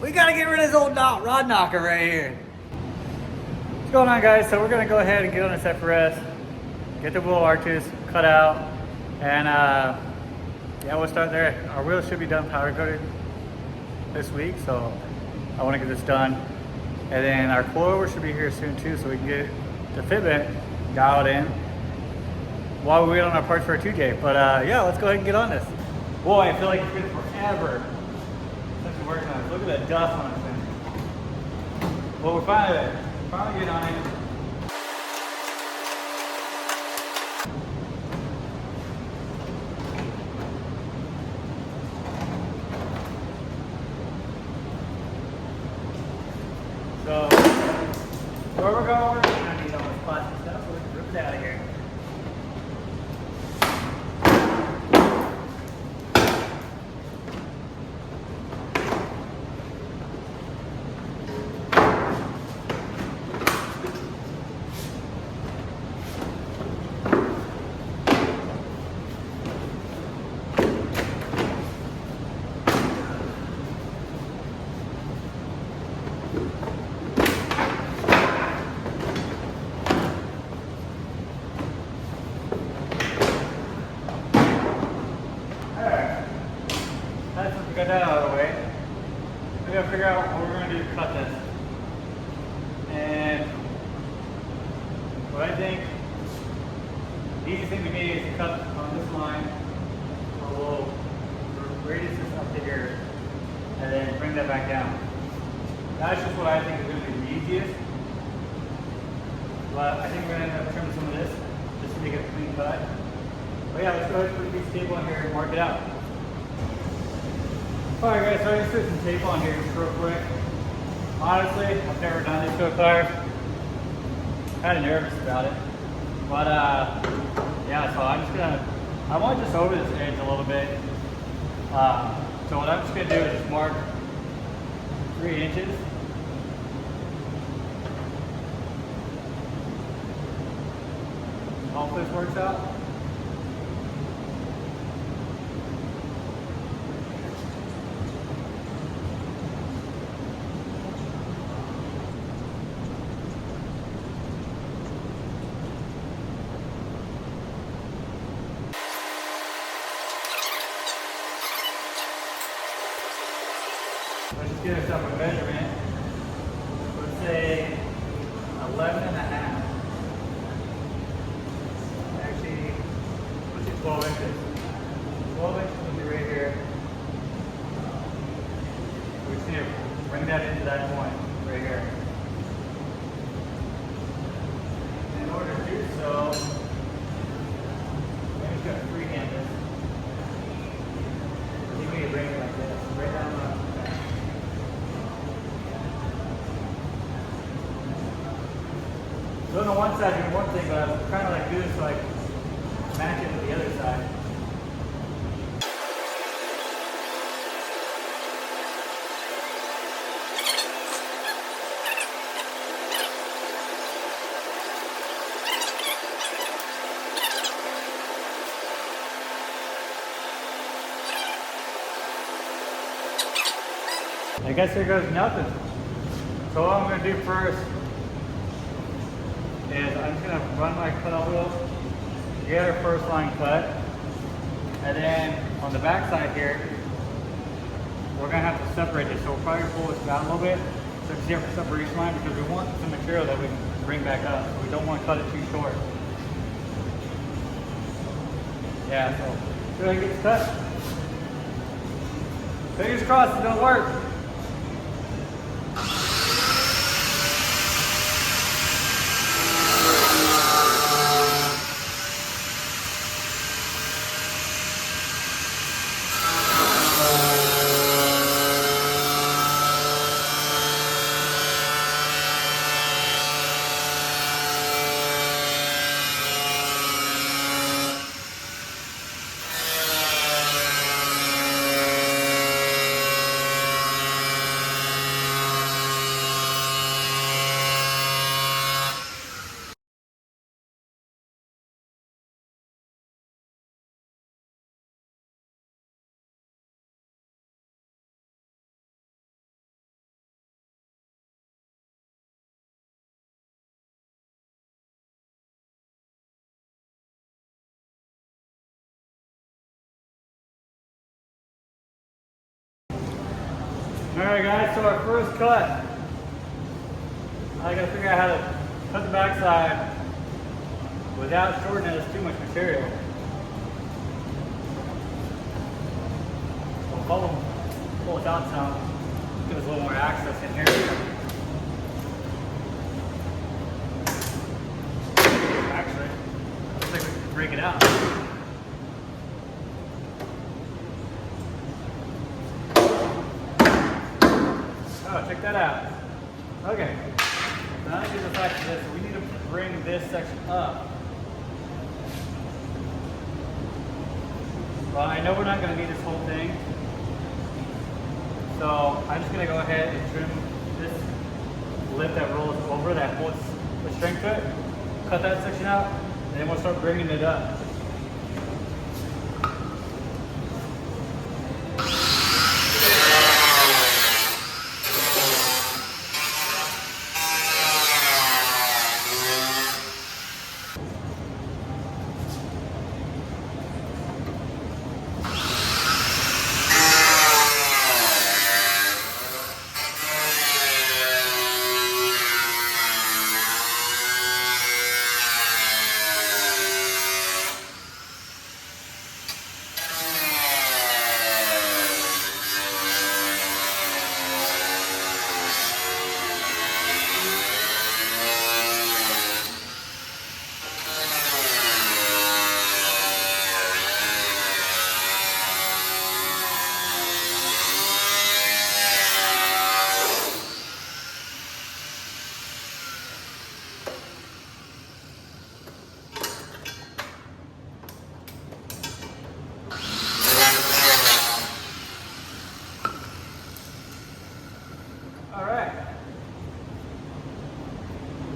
We gotta get rid of this old rod knocker right here. What's going on, guys? So we're gonna go ahead and get on this FRS, get the wheel arches cut out, and yeah, we'll start there. Our wheels should be done powder coated this week, so I want to get this done. And then our coilover should be here soon too, so we can get the fitment dialed in while we wait on our parts for our 2J. But yeah, let's go ahead and get on this. Boy, I feel like it's been forever since we're working on it. Look at that dust on this thing. Well, we're finally getting on it. So, where we're going, we're gonna need all this plastic stuff, so we can rip it out of here. Got that out of the way. We gotta figure out what we're gonna do to cut this. And what I think the easiest thing to me is to cut on this line a little radius this up to here and then bring that back down. That's just what I think is gonna be the easiest. But I think we're gonna end up trimming some of this just to make it a clean cut. But yeah, let's go ahead and put a piece of tape on here and mark it out. Alright guys, so I just put some tape on here just real quick. Honestly, I've never done this to a car. Kind of nervous about it. But yeah, so I'm just gonna, I want just over this edge a little bit. So what I'm just gonna do is just mark 3 inches. Hopefully this works out. Let's just give ourselves a measurement. Let's say 11 and a half. Actually, let's do 12 inches. 12 inches will be right here. We just need to bring that into that point right here. In order to do so, I'm just going to freehand this. You need to bring it like this, right down the So on the one side doing one thing, but I was trying to like do this so I can match it with the other side. I guess there goes nothing. So what I'm going to do first is I'm just going to run my cutout wheel, get our first line cut, and then on the back side here, we're going to have to separate this. So we'll probably pull this down a little bit so you can see our separation line, because we want some material that we can bring back up. So we don't want to cut it too short. Yeah, so go ahead and get this cut. Fingers crossed it don't work. Alright guys, so our first cut. I gotta figure out how to cut the backside without shortening it too much material. We'll pull it out some, give us a little more access in here. Actually, looks like we can break it out. Oh, check that out. Okay. So now that gives us back to this, we need to bring this section up. Well, I know we're not going to need this whole thing. So I'm just going to go ahead and trim this lip that rolls over that holds the strength to it. Cut that section out, and then we'll start bringing it up. Alright.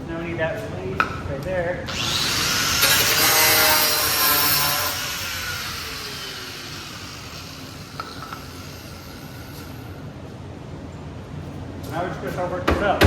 Now we need that release right there. Now we're just going to start working this up.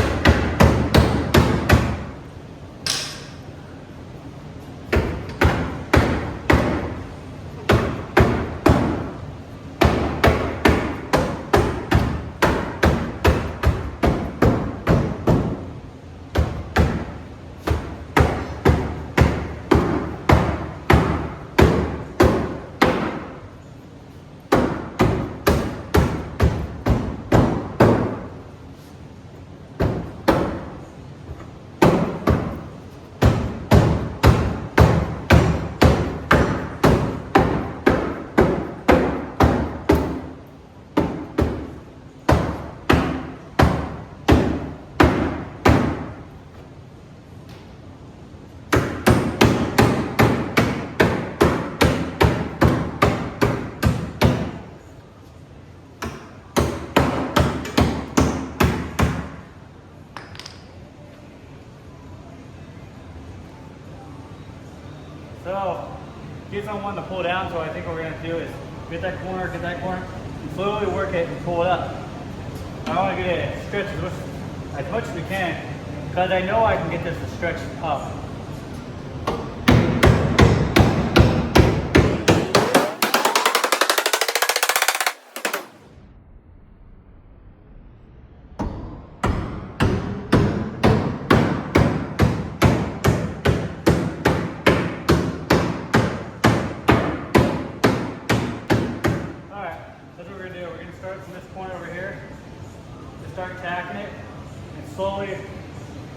So, get someone to pull down, so I think what we're going to do is get that corner, and slowly work it and pull it up. I want to get it stretched as much as we can, because I know I can get this to stretch up. Start from this point over here, just start tacking it and slowly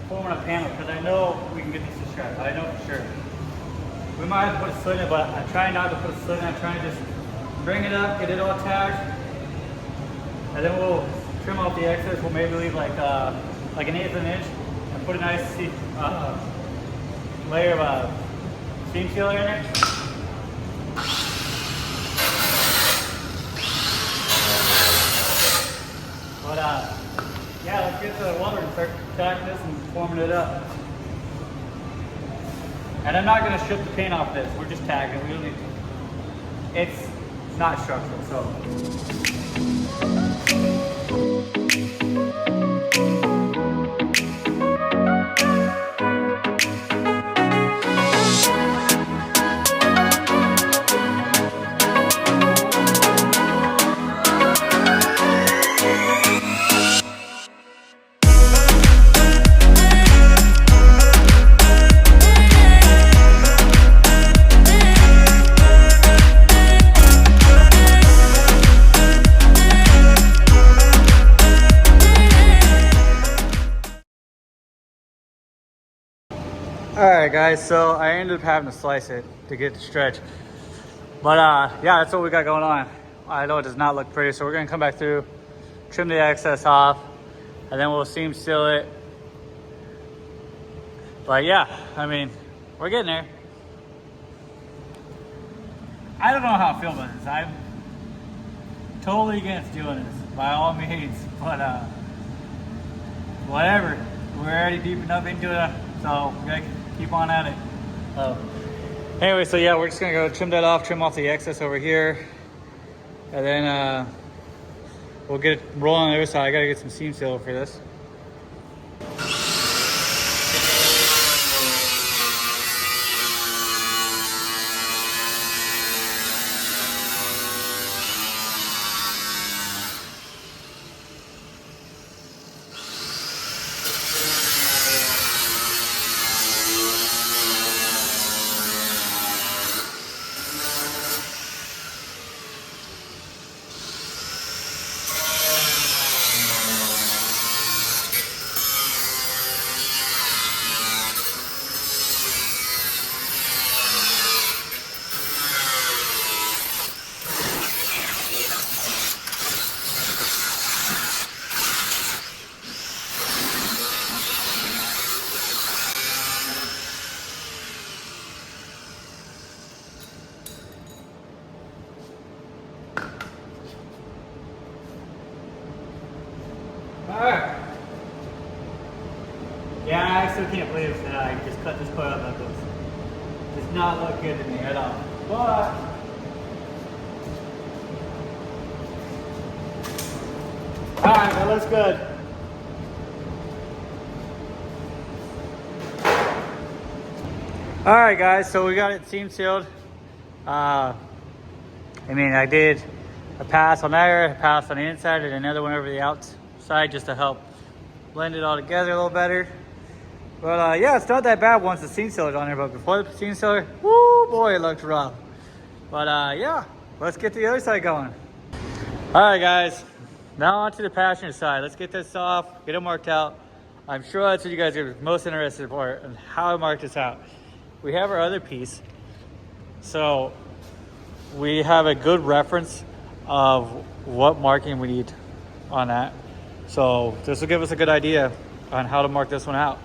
forming a panel, because I know we can get this to stretch. I know for sure. We might have to put a slit in it, but I'm trying not to put a slit in it. I'm trying to just bring it up, get it all tacked, and then we'll trim off the excess. We'll maybe leave like an 1/8 of an inch and put a nice layer of seam sealer in it. But yeah, let's get to the welder and start tacking this and forming it up. And I'm not going to strip the paint off this. We're just tagging it. We don't need to. It's not structural, so. Alright guys, so I ended up having to slice it to get the stretch. But yeah, that's what we got going on. I know it does not look pretty, so we're gonna come back through, trim the excess off, and then we'll seam seal it. But yeah, I mean, we're getting there. I don't know how I feel about this. I'm totally against doing this, by all means. But whatever. We're already deep enough into it, so we gotta keep on at it. Anyway, so yeah, we're just gonna go trim that off, trim off the excess over here. And then we'll get it rolling on the other side. I gotta get some seam seal for this. Alright. Yeah, I still can't believe that I just cut this coil up like this. Does not look good to me at all. But alright, that looks good. Alright guys, so we got it seam sealed. I mean, I did a pass on there, a pass on the inside, and another one over the outside just to help blend it all together a little better. But yeah, it's not that bad once the seam sealer's on there, but before the seam sealer, whoo boy, it looked rough. But yeah, let's get to the other side going. Alright guys, now onto the passenger side. Let's get this off, get it marked out. I'm sure that's what you guys are most interested for, and how I mark this out. We have our other piece, so we have a good reference of what marking we need on that. So this will give us a good idea on how to mark this one out.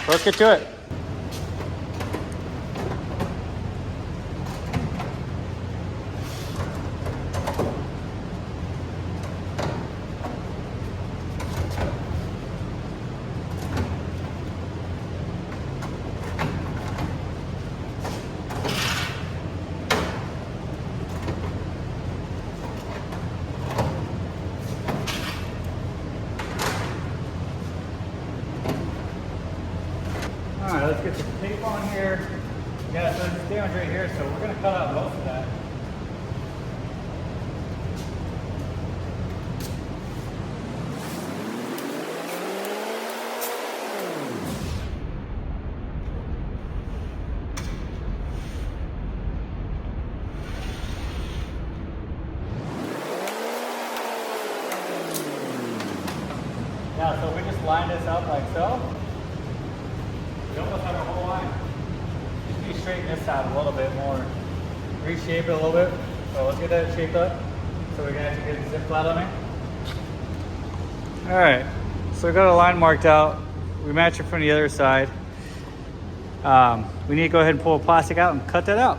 So let's get to it. Alright, let's get the tape on here. Yeah, so it's damage right here, so we're going to cut out most of that. Yeah, so we just line this up like so. We almost have our whole line. Just need to straighten this out a little bit more. Reshape it a little bit. So let's get that shaped up. So we're gonna have to get the zip flat on it. Alright, so we got a line marked out. We match it from the other side. We need to go ahead and pull the plastic out and cut that out.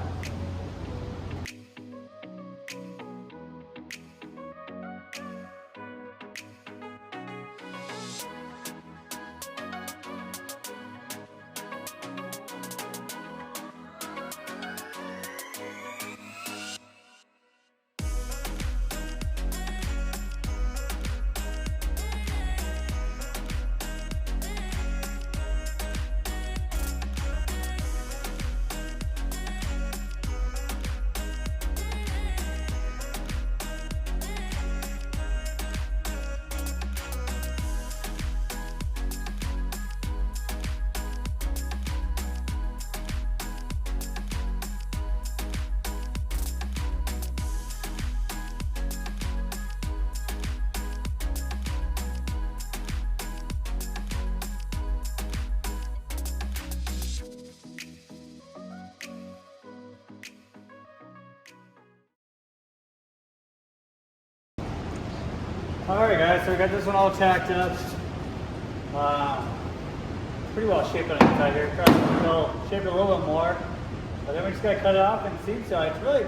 Alright guys, so we got this one all tacked up. Pretty well shaped on the inside here. Shape it a little bit more. But then we just gotta cut it off and seam seal. It's really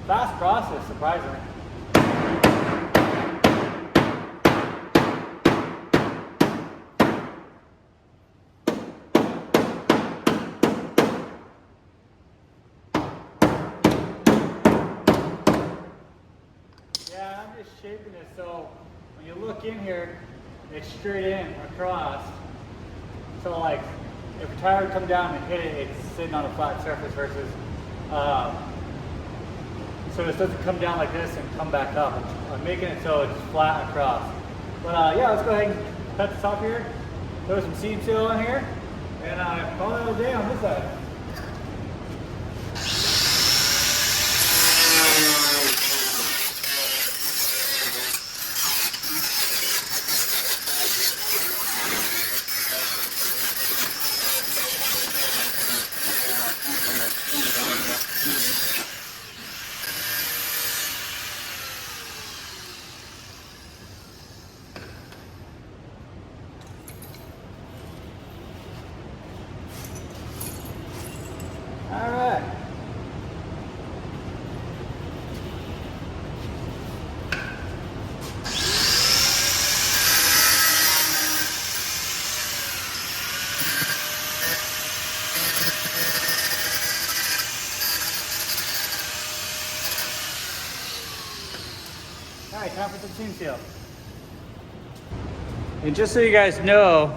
fast process, surprisingly. Yeah, I'm just shaping it so when you look in here, it's straight in across. So like, if a tire would come down and hit it, it's sitting on a flat surface versus, so this doesn't come down like this and come back up. I'm making it so it's flat across. But yeah, let's go ahead and cut this off here, throw some seam seal in here, and call it a day on this side. All right. All right, time for some seam seal. And just so you guys know,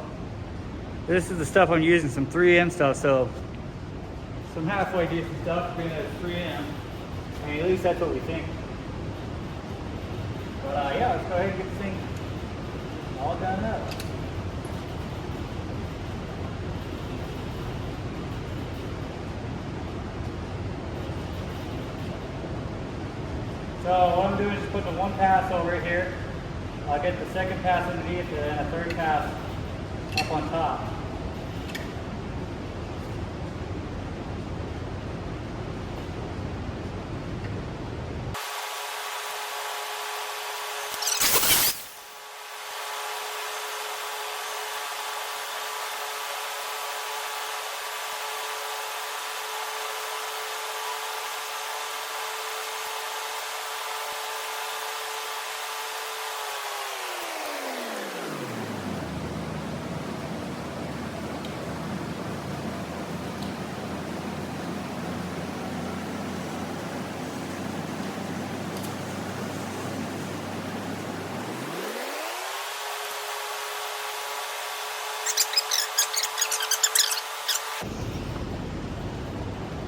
this is the stuff I'm using, some 3M stuff, so some halfway decent stuff, being at 3M. I mean, at least that's what we think. But yeah, let's go ahead and get this thing all done up. So what I'm doing is just putting the one pass over here. I'll get the second pass underneath it and a third pass up on top.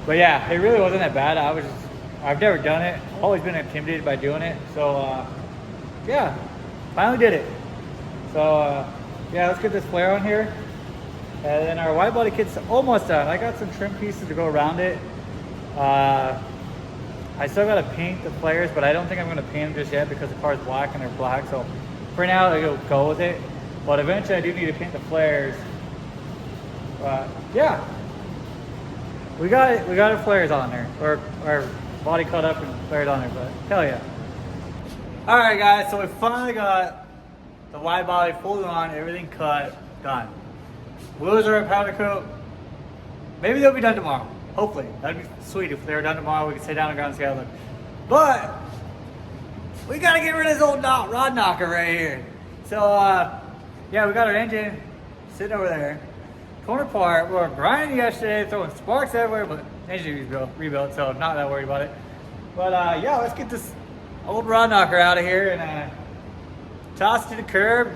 But yeah, it really wasn't that bad. I've never done it. I've always been intimidated by doing it. So yeah, finally did it. So yeah, let's get this flare on here. And then our wide body kit's almost done. I got some trim pieces to go around it. I still gotta paint the flares, but I don't think I'm gonna paint them just yet because the car's black and they're black. So for now, I'll go with it. But eventually I do need to paint the flares. Yeah. We got it. We got our flares on there, or our body cut up and flares on there. But hell yeah! All right, guys. So we finally got the wide body fully on, everything cut, done. Wheels are at powder coat. Maybe they'll be done tomorrow. Hopefully, that'd be sweet if they were done tomorrow. We could sit down and go and see how they look. But we gotta get rid of this old rod knocker right here. So yeah, we got our engine sitting over there. Corner part, we were grinding yesterday, throwing sparks everywhere, but engine rebuilt, so not that worried about it. But yeah, let's get this old rod knocker out of here and toss it to the curb.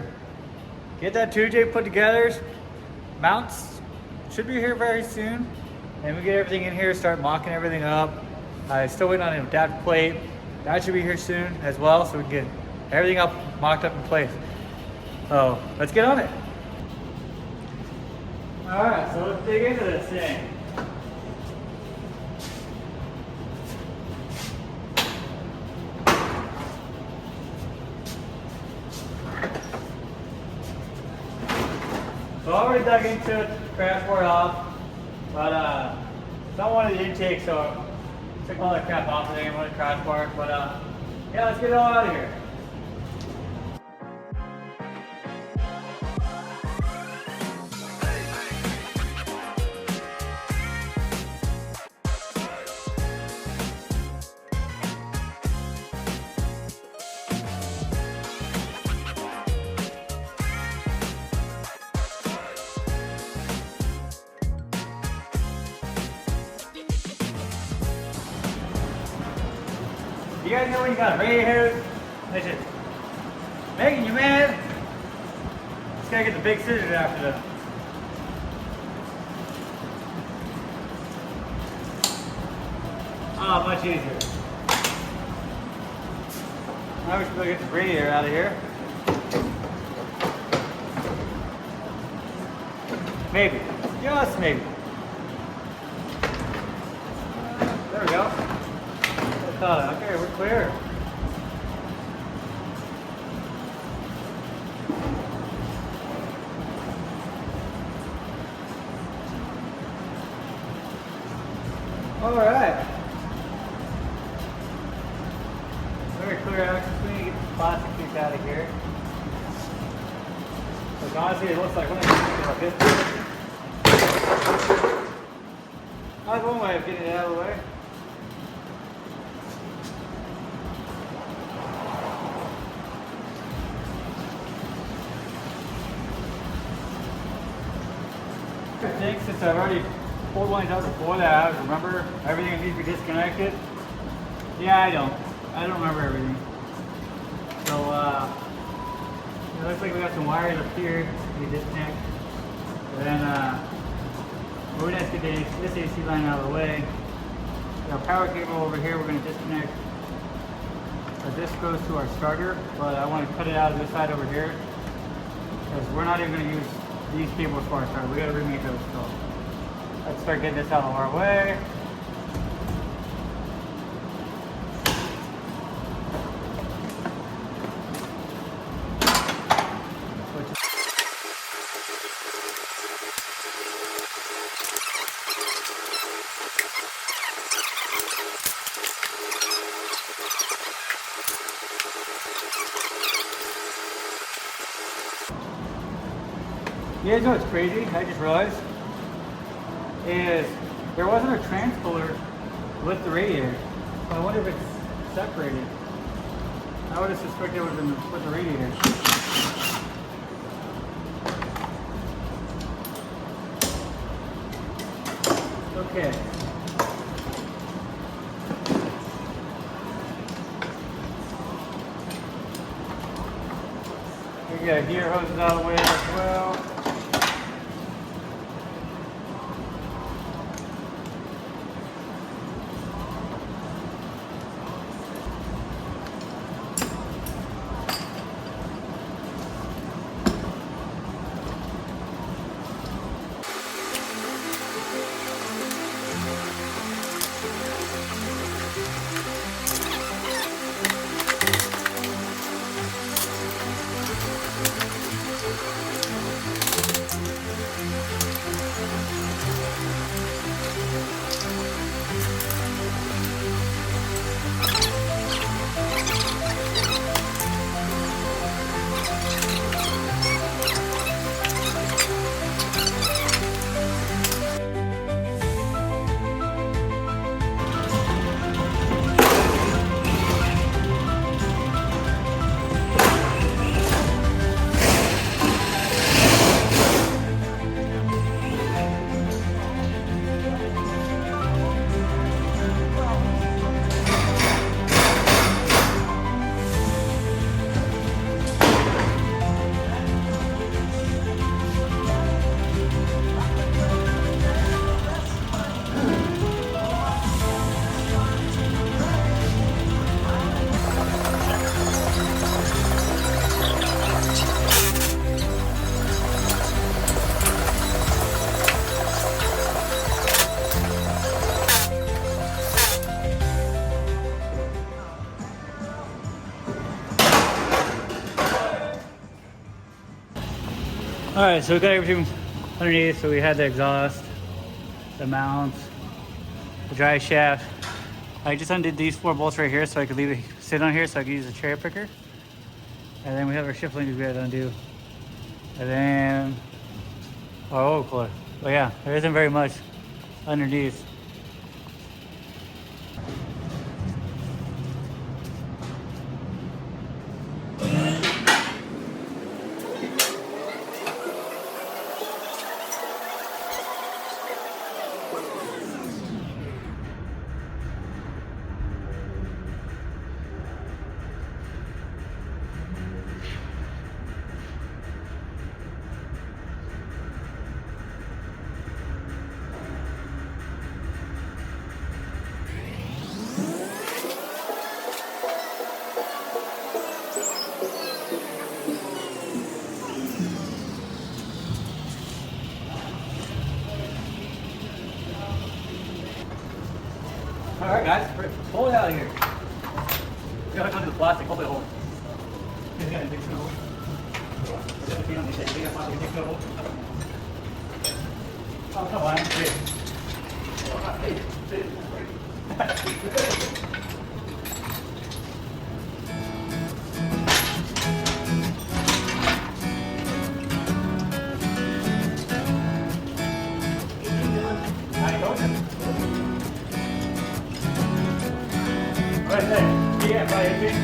Get that 2J put together. Mounts should be here very soon. And we get everything in here, start mocking everything up. Still waiting on an adapter plate. That should be here soon as well, so we can get everything up, mocked up in place. So let's get on it. All right, so let's dig into this thing. So I already dug into it, crash board off, but it's not one of the intakes, so I took all that crap off of there and went to crash board. But yeah, let's get it all out of here. You guys know when you got a radiator that's just making you mad? Just gotta get the big scissors after that. Oh, much easier. Now we should go get the radiator out of here. Maybe. Just maybe. There we go. Okay, we're clear. All right. Very clear access. We need to get the plastic piece out of here. Because honestly, it looks like when I get like this. That's one way of getting it out of the way. I think since I've already pulled one out before that, I remember everything needs to be disconnected. Yeah, I don't remember everything. So it looks like we got some wires up here to disconnect. And then we're gonna have to get this AC line out of the way. Our power cable over here we're gonna disconnect. This goes to our starter, but I want to cut it out of this side over here because we're not even gonna use these cables for our starter. We gotta remake those. So let's start getting this out of our way. You guys know what's crazy? I just realized is there wasn't a transcooler with the radiator. So I wonder if it's separated. I would have suspected it would have been with the radiator. Okay. We got gear hoses out of the way as well. All right, so we got everything underneath. So we had the exhaust, the mounts, the drive shaft. I just undid these 4 bolts right here so I could leave it sit on here so I could use a cherry picker. And then we have our shift linkers we had to undo. And then our oil cooler. But yeah, there isn't very much underneath. Pull it out of here. You gotta cut the plastic, hopefully it holds. Oh, come on. Right there. Yeah, right here.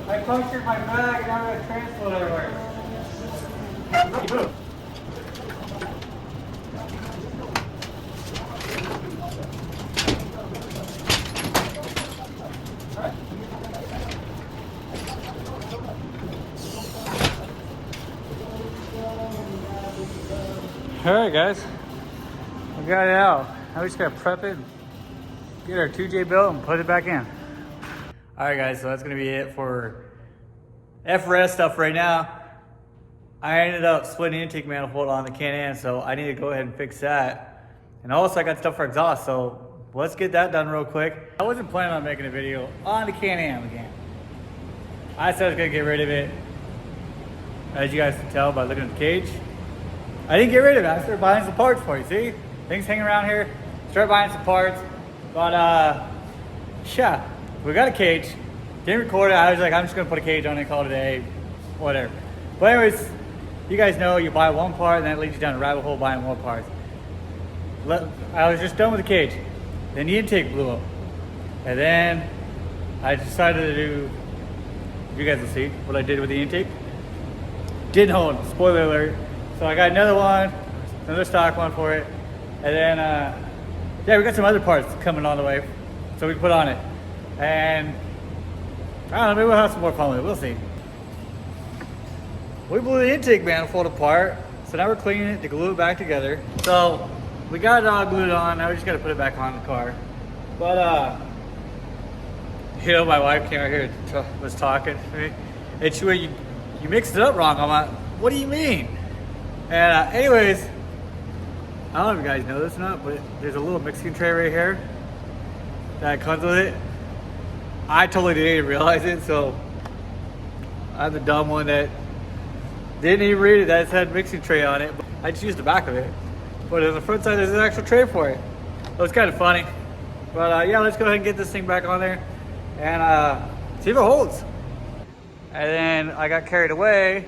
I punctured my bag and now I got transport everywhere. Move. Alright guys, we got it out. Now we just gotta prep it, get our 2J built and put it back in. Alright guys, so that's gonna be it for FRS stuff right now. I ended up splitting the intake manifold on the Can-Am, so I need to go ahead and fix that. And also I got stuff for exhaust, so let's get that done real quick. I wasn't planning on making a video on the Can-Am again. I said I was gonna get rid of it. As you guys can tell by looking at the cage, I didn't get rid of it. I started buying some parts for you. See? Things hanging around here. Start buying some parts. But yeah, we got a cage. Didn't record it. I was like, I'm just gonna put a cage on it, call it a day, whatever. But anyways, you guys know you buy one part and that leads you down a rabbit hole buying more parts. I was just done with the cage. Then the intake blew up. And then I decided to do, you guys will see what I did with the intake. Didn't hold, spoiler alert. So I got another one, another stock one for it. And then, yeah, we got some other parts coming on the way. So we can put on it. And I don't know, maybe we'll have some more fun with it, we'll see. We blew the intake manifold apart. So now we're cleaning it to glue it back together. So we got it all glued on, now we just gotta put it back on the car. But, you know, my wife came out here and was talking to me. And she went, you mixed it up wrong. I'm like, what do you mean? And anyways, I don't know if you guys know this or not, but there's a little mixing tray right here that comes with it. I totally didn't realize it, so I'm the dumb one that didn't even read it that it had mixing tray on it. I just used the back of it. But on the front side, there's an actual tray for it. So it's kind of funny. But yeah, let's go ahead and get this thing back on there and see if it holds. And then I got carried away.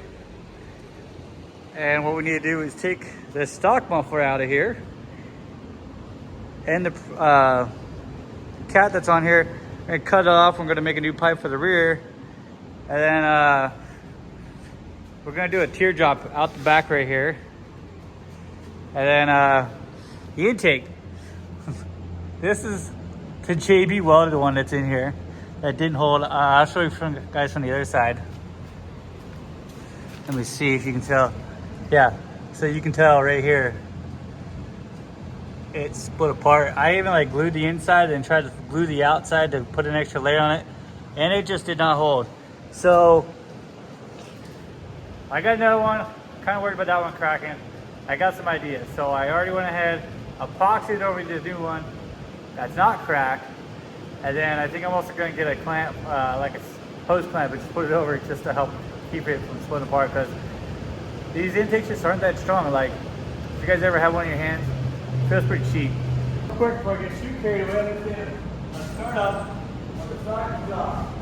And what we need to do is take the stock muffler out of here and the cat that's on here. We're gonna cut it off. We're gonna make a new pipe for the rear. And then we're gonna do a teardrop out the back right here. And then the intake. This is the JB welded one that's in here that didn't hold. I'll show you guys from the other side. Let me see if you can tell. Yeah, so you can tell right here. It split apart. I even like glued the inside and tried to glue the outside to put an extra layer on it, and it just did not hold. So I got another one. Kind of worried about that one cracking. I got some ideas. So I already went ahead, epoxied over the new one that's not cracked, and then I think I'm also going to get a clamp, like a hose clamp, and just put it over just to help keep it from splitting apart, because these intakes just aren't that strong. Like, if you guys ever have one in your hands, it feels pretty cheap. Real quick before I get too carried away, let's start up on the side exhaust.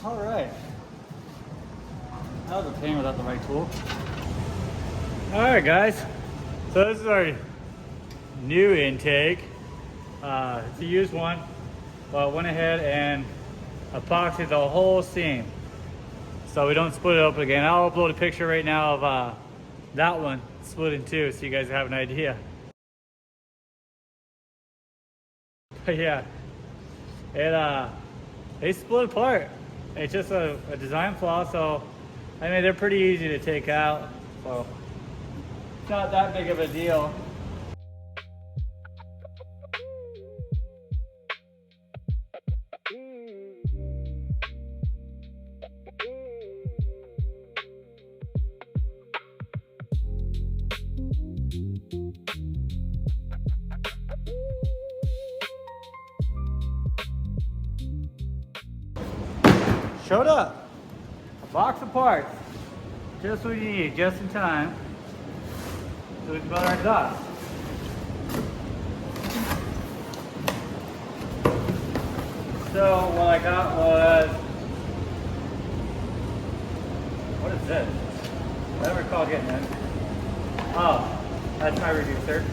All right. That was a pain without the right tool. All right, guys. So this is our new intake. It's a used one, but I went ahead and epoxied the whole seam so we don't split it open again. I'll upload a picture right now of that one split in two so you guys have an idea. But yeah, they split apart. It's just a design flaw, so I mean, they're pretty easy to take out, so it's not that big of a deal. Showed up. A box of parts. Just what you need, just in time. So we can build our exhaust. So what I got was, what is this? I don't recall getting it. Oh, that's my reducer.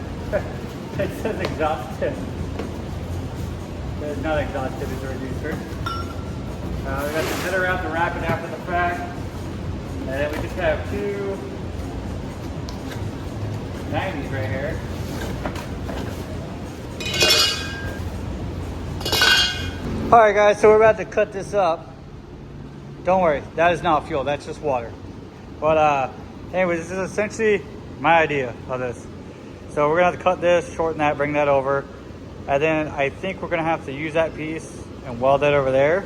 It says exhaust tip. It's not exhaust tip, it's a reducer. We got the header out to wrap it after the fact. And then we just have two 90s right here. Alright guys, so we're about to cut this up. Don't worry, that is not fuel, that's just water. But anyway, this is essentially my idea of this. So we're gonna have to cut this, shorten that, bring that over. And then I think we're gonna have to use that piece and weld that over there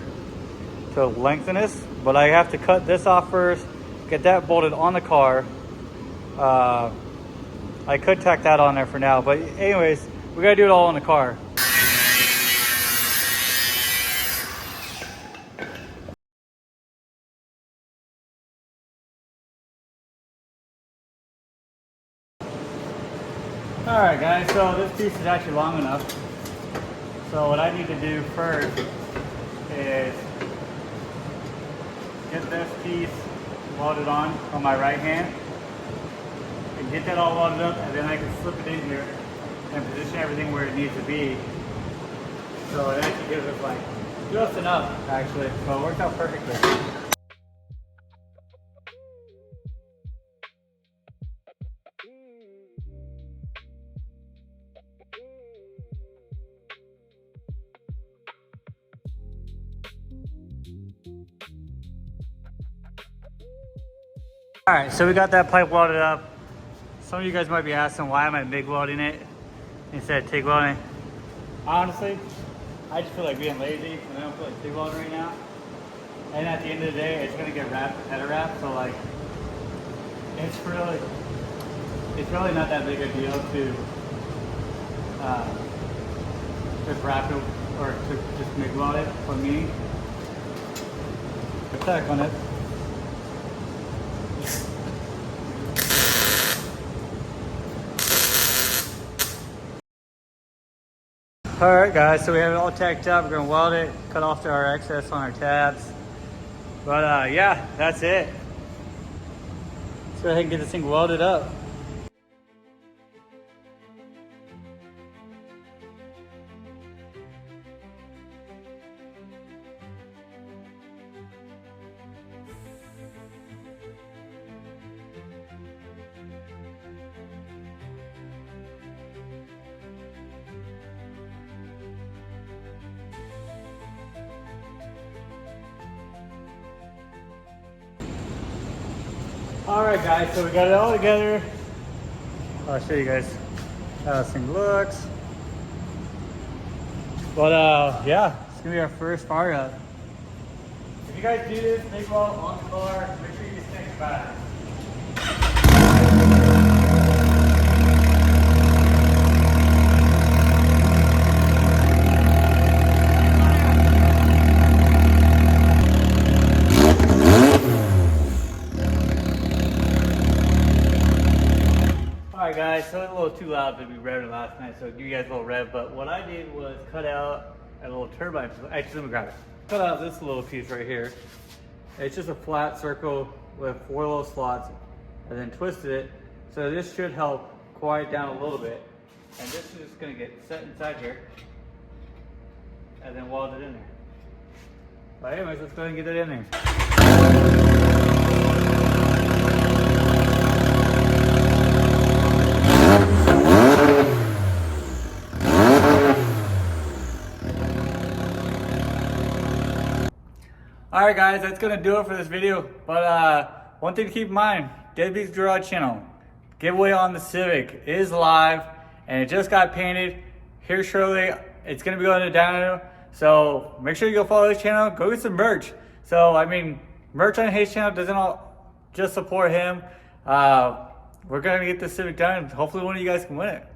to lengthen this, but I have to cut this off first, get that bolted on the car. I could tack that on there for now, but anyways, we gotta do it all in the car. All right guys, so this piece is actually long enough. So what I need to do first is get this piece welded on my right hand and get that all welded up, and then I can slip it in here and position everything where it needs to be. So it actually gives us like just enough actually, so it worked out perfectly. All right, so we got that pipe welded up. Some of you guys might be asking, why am I MIG welding it instead of TIG welding? Honestly, I just feel like being lazy and I don't feel like TIG welding right now. And at the end of the day, it's gonna get wrapped, header wrapped, so like, it's really not that big a deal to just wrap it or to just MIG weld it for me. Attack on it. All right, guys, so we have it all tacked up. We're gonna weld it, cut off our excess on our tabs. But yeah, that's it. Let's go ahead and get this thing welded up. All right, guys, so we got it all together. I'll show you guys how this thing looks. But yeah, it's gonna be our first fire up. If you guys do this MIG weld on the car, make sure you just think about it. Alright guys, so it's a little too loud to be revving last night, so I'll give you guys a little rev, but what I did was cut out a little turbine. Actually, let me grab it. Cut out this little piece right here. It's just a flat circle with 4 little slots, and then twisted it. So this should help quiet down a little bit. And this is just gonna get set inside here, and then weld it in there. But anyways, let's go ahead and get it in there. Alright guys, that's gonna do it for this video. But one thing to keep in mind, Deadbeats Garage channel giveaway on the Civic is live and it just got painted here shortly. It's gonna be going to download, so make sure you go follow his channel, go get some merch. So I mean, merch on his channel doesn't all just support him. We're gonna get the Civic done. Hopefully one of you guys can win it.